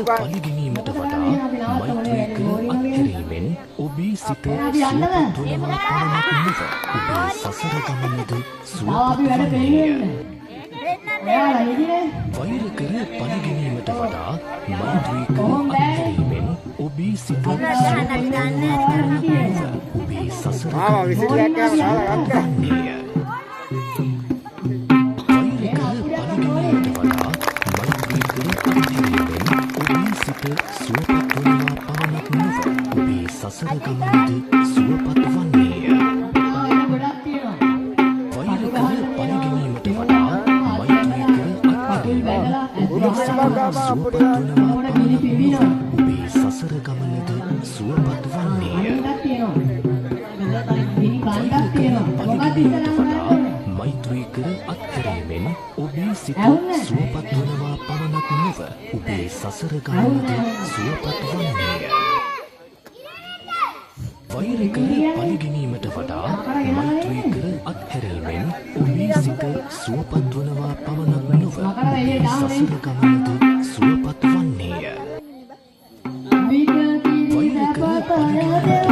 පලිගැනීමට වඩා මෛත්‍රී කර අත්හැරීමෙන් ඔබේ සිත සුවපත් වනවා පමණක් නොව ඔබේ සසර ගමනද සුවපත් වන්නේය. වෛර කර පලිගැනීමට වඩා මෛත්‍රී කර අත්හැරීමෙන් ඔබේ සිත සුවපත් වනවා පමණක් නොව ඔබේ සසර ගමනද සුවපත් වන්නේය. සුවපත් වනවා පමණක් නොව ඔබේ සසර ගමනද සුවපත් වන්නේය. වෛර කර පරිගැනීමට වඩා මෛත්‍රී කර අත්හැරීමෙන් ඔබේ සුවපත් වනවා පමණක් නොව ඔබේ සසර ගමනද සුවපත් වන්නේය. වෛර කර පරිගැනීමට වඩා මෛත්‍රී කර අත්හැරීමෙන් ඔබේ සිත සුවපත් වනවා පමණක් නොව ඔබේ සසර ගමනද සුවපත් වන්නේය. වෛර කර පරිගැනීමට වඩා මෛත්‍රී කර අත්හැරීමෙන් ඔබේ සිත සුවපත් වනවා පමණක් නොව ඔබේ සසර ගමනද සුවපත් වන්නේය. වෛර කර පරිගැනීමට